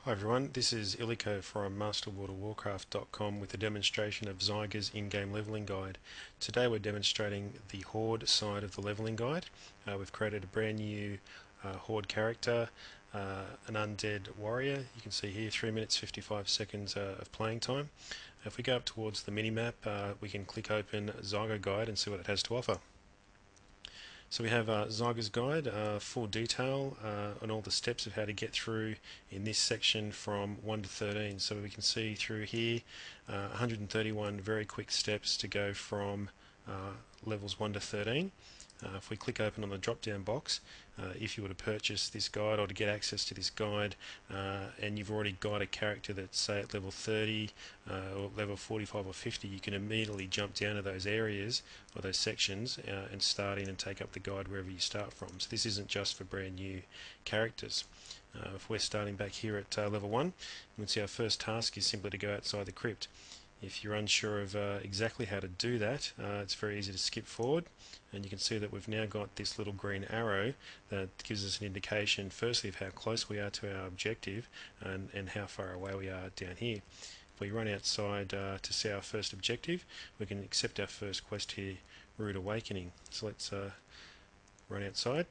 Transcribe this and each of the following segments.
Hi everyone, this is Illico from MasterWorldOfWarcraft.com with a demonstration of Zyger's in-game leveling guide. Today we're demonstrating the Horde side of the leveling guide. We've created a brand new Horde character, an undead warrior. You can see here 3 minutes 55 seconds of playing time. If we go up towards the mini-map, we can click open Zyger guide and see what it has to offer. So we have Zyger's guide, full detail on all the steps of how to get through in this section from 1 to 13. So we can see through here 131 very quick steps to go from levels 1 to 13. If we click open on the drop down box, if you were to purchase this guide or to get access to this guide and you've already got a character that's say at level 30 or level 45 or 50, you can immediately jump down to those areas or those sections and start in and take up the guide wherever you start from. So this isn't just for brand new characters. If we're starting back here at level 1, you can see our first task is simply to go outside the crypt. If you're unsure of exactly how to do that, it's very easy to skip forward, and you can see that we've now got this little green arrow that gives us an indication firstly of how close we are to our objective and how far away we are down here. If we run outside to see our first objective, we can accept our first quest here, Rude Awakening. So let's run outside.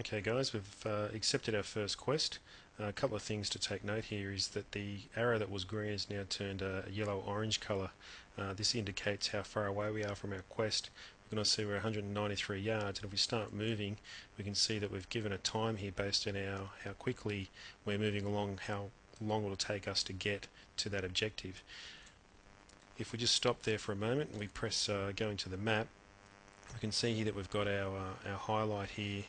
Okay guys, we've accepted our first quest. A couple of things to take note here is that the arrow that was green has now turned a yellow-orange colour. This indicates how far away we are from our quest. We can also see we're 193 yards, and if we start moving, we can see that we've given a time here based on how quickly we're moving along, how long it will take us to get to that objective. If we just stop there for a moment and we press go into the map, we can see here that we've got our highlight here.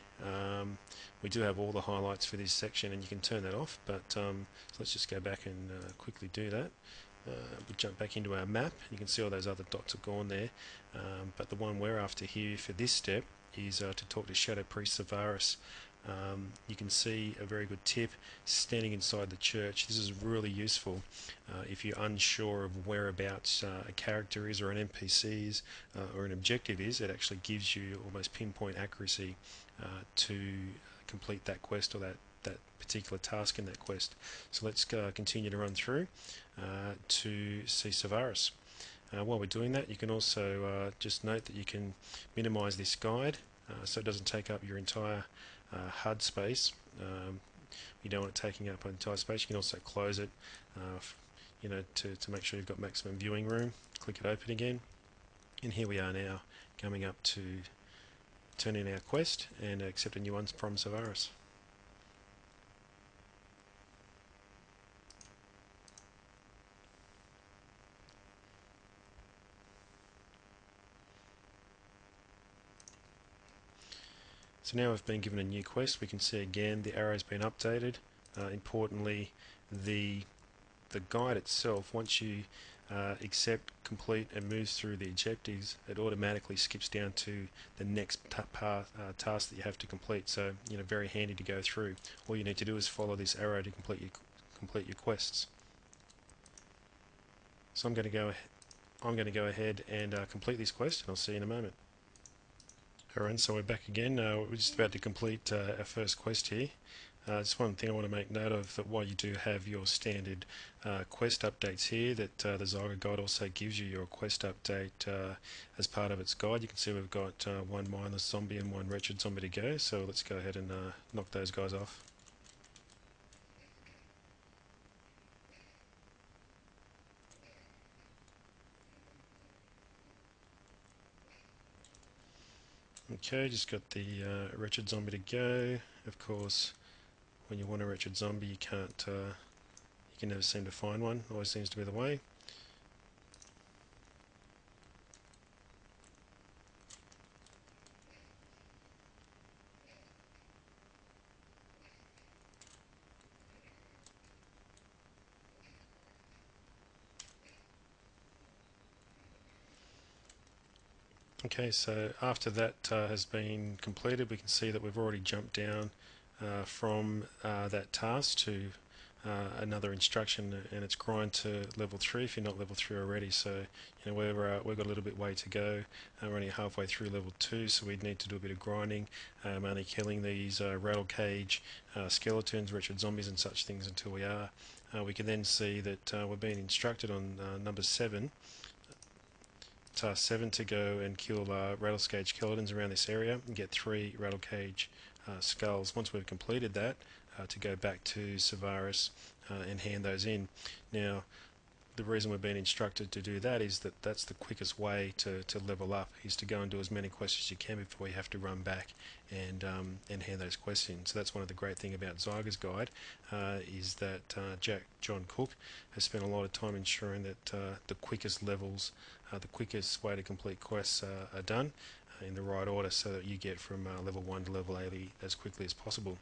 We do have all the highlights for this section, and you can turn that off, but so let's just go back and quickly do that. We jump back into our map. You can see all those other dots have gone there, but the one we're after here for this step is to talk to Shadow Priest Savaris. You can see a very good tip standing inside the church. This is really useful if you're unsure of whereabouts a character is or an NPC is or an objective is. It actually gives you almost pinpoint accuracy to complete that quest or that particular task in that quest. So let's continue to run through to see Savaris. While we're doing that, you can also just note that you can minimize this guide so it doesn't take up your entire HUD space. You don't want it taking up an entire space. You can also close it, to make sure you've got maximum viewing room. Click it open again, and here we are now coming up to turn in our quest and accept a new one from Savaris. So now we've been given a new quest. We can see again the arrow's been updated. Importantly, the guide itself, once you accept, complete and moves through the objectives, it automatically skips down to the next task that you have to complete. So very handy to go through. All you need to do is follow this arrow to complete your quests. So I'm going to go ahead and complete this quest, and I'll see you in a moment. Alright, so we're back again. We're just about to complete our first quest here. Just one thing I want to make note of, that while you do have your standard quest updates here, that the Zyger guide also gives you your quest update as part of its guide. You can see we've got one mindless zombie and one wretched zombie to go, so let's go ahead and knock those guys off. Okay, just got the wretched zombie to go. Of course, when you want a wretched zombie, you can't. You can never seem to find one. Always seems to be the way. Okay, so after that has been completed, we can see that we've already jumped down from that task to another instruction, and it's grind to level 3 if you're not level 3 already. So we've got a little bit way to go. We're only halfway through level 2, so we need to do a bit of grinding, only killing these rattle cage skeletons, wretched zombies and such things until we are. We can then see that we're being instructed on number 7, task 7, to go and kill rattlescage skeletons around this area and get 3 rattlecage skulls. Once we've completed that, to go back to Savaris and hand those in. Now, the reason we've been instructed to do that is that that's the quickest way to level up, is to go and do as many quests as you can before you have to run back and hand those quests in. So that's one of the great things about Zyger's Guide, is that John Cook has spent a lot of time ensuring that the quickest levels, the quickest way to complete quests are done in the right order, so that you get from level 1 to level 80 as quickly as possible.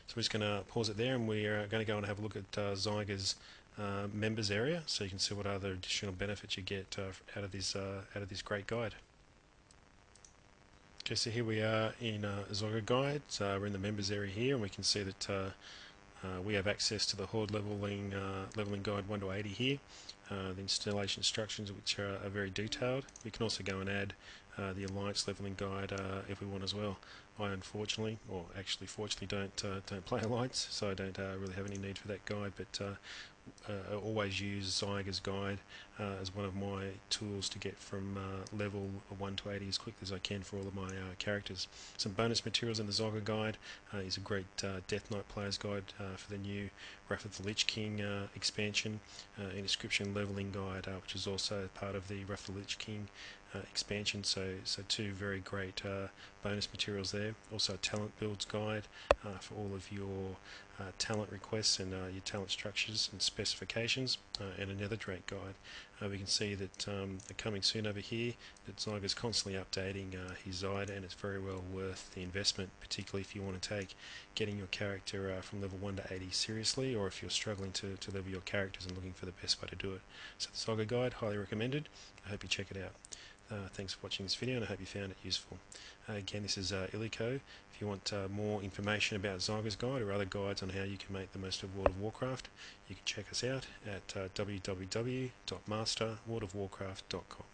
So we're just going to pause it there, and we're going to go and have a look at Zyger's members area, so you can see what other additional benefits you get out of this great guide. Okay, so here we are in Zyger Guide. So we're in the members area here, and we can see that we have access to the Horde leveling guide 1 to 80 here. The installation instructions, which are very detailed. We can also go and add the Alliance leveling guide if we want as well. I unfortunately, or actually fortunately, don't play Alliance, so I don't really have any need for that guide. But I always use Zyger's Guide as one of my tools to get from level 1 to 80 as quickly as I can for all of my characters. Some bonus materials in the Zyger Guide is a great Death Knight Player's Guide for the new Wrath of the Lich King expansion, Inscription Leveling Guide, which is also part of the Wrath of the Lich King expansion. So two very great bonus materials there. Also a Talent Builds Guide for all of your talent requests and your talent structures and specifications, and another Drake guide. We can see that coming soon over here, that Zyger's constantly updating his Zyd, and it's very well worth the investment, particularly if you want to take getting your character from level 1 to 80 seriously, or if you're struggling to level your characters and looking for the best way to do it. So the Zyger Guide, highly recommended. I hope you check it out. Thanks for watching this video, and I hope you found it useful. Again, this is Illico. If you want more information about Zyger's Guide or other guides on how you can make the most of World of Warcraft, you can check us out at www.masterworldofwarcraft.com.